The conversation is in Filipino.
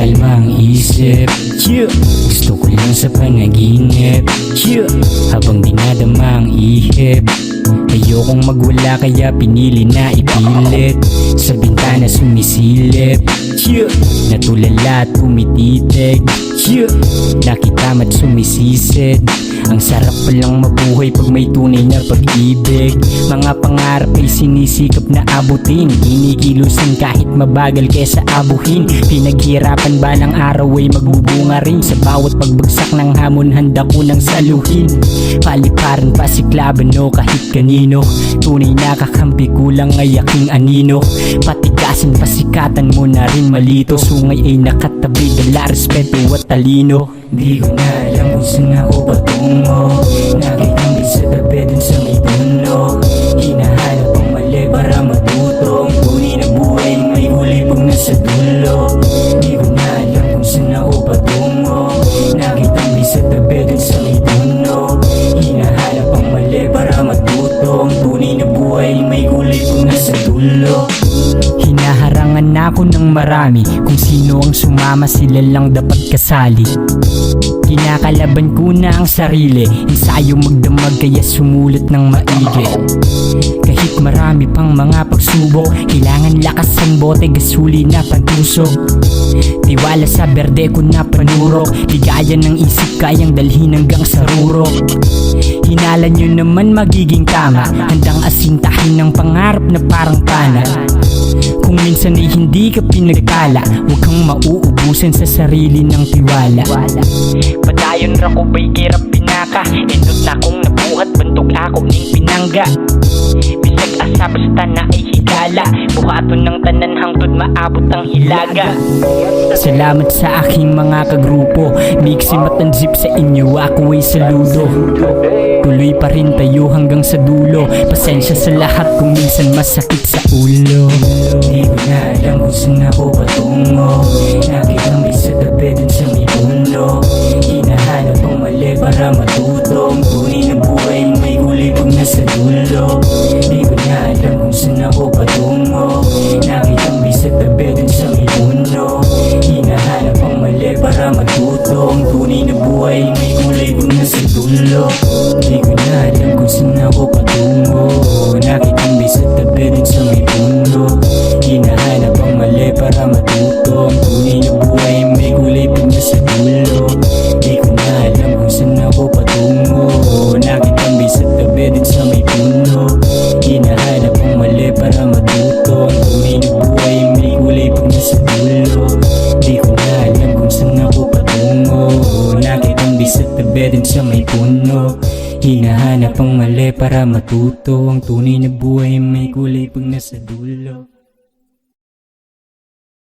kalma ang isip. Gusto ko lang sa panaginip, habang dinadama ang ihip. Ayokong magwala kaya pinili na ipilit. Sa bintana sumisilip, natulala at umititig. Nakitama't sumisisid. Ang sarap palang mabuhay pag may tunay na pag-ibig. Mga pangarap ay sinisikap na abutin, kinikilusan kahit mabagal kesa abuhin. Pinaghirapan balang araw ay magbubunga rin. Sa bawat pagbagsak ng hamon handa ko nang saluhin. Paliparan pasiklaban o kahit kanino, tunay na kakampi kulang ay aking anino. Patigasan pasikatan mo na rin malito. Sungay ay nakatabi dala respeto at talino. Di ko na alam kung saan ako patungo. Nakitambay sa tabi dun sa may puno. Hinahanap ang mali para matutong. Tunay na buhay may huli pag nasa dulo. Di ko na alam kung saan ako patungo. Nakitambay sa tabi dun sa may puno. Hinahanap ang mali para matutong. Tunay na buhay may huli pag nasa dulo. Hinaharangan ako ng marami, kung sino ang sumama sila lang dapat kasali. Kinakalaban ko na ang sarili, ensayo magdamag kaya sumulat ng maigi. Kahit marami pang mga pagsubok, kailangan lakasan bote gasuli na patusok. Tiwala sa berde ko na panurok, ligaya ng isip kayang dalhin hanggang sa rurok. Hinala nyo naman magiging tama, handang asintahin ng pangarap na parang pana. Kung minsan ay hindi ka pinagtala, huwag kang mauubusan sa sarili ng tiwala. Padayon ra ko ba'y kirap pinaka, indot na kong nabuhat bantok ako ning pinangga. Bisag asa basta na ay higala, buhaton ng tanan hangtod maabot ang hilaga. Salamat sa aking mga kagrupo, mixi matanzip sa inyo ako ay saludo. Tuloy pa rin tayo hanggang sa dulo, pasensya sa lahat kung minsan masakit sa ulo. Di ko na alam kung saan ako patungo. Nakitambay sa tabi dun sa may puno. Hinahanap ang mali para matutong. Tunay na buhay may huli pag nasa dulo. Di ko na alam kung saan ako patungo. Nakitambay sa tabi dun sa may puno. Hinahanap ang mali para matutong. Tunay na buhay may huli pag nasa dulo. Di ko na alam kung saan ako patungo. Nakitambay sa tabi dun sa may puno. Hinahanap ang mali para matutong. Tunay na buhay may kulay pag nasa dulo. Di ko na alam kung saan ako patungo. Nakitambay sa tabi dun sa may puno. Hinahanap ang mali para matutong. Tunay na buhay may kulay pag nasa dulo. Di ko na alam kung saan ako patungo. Nakitambay sa tabi dun sa may puno. Hinahanap ang mali para matuto. Ang tunay na buhay may kulay pag nasa dulo.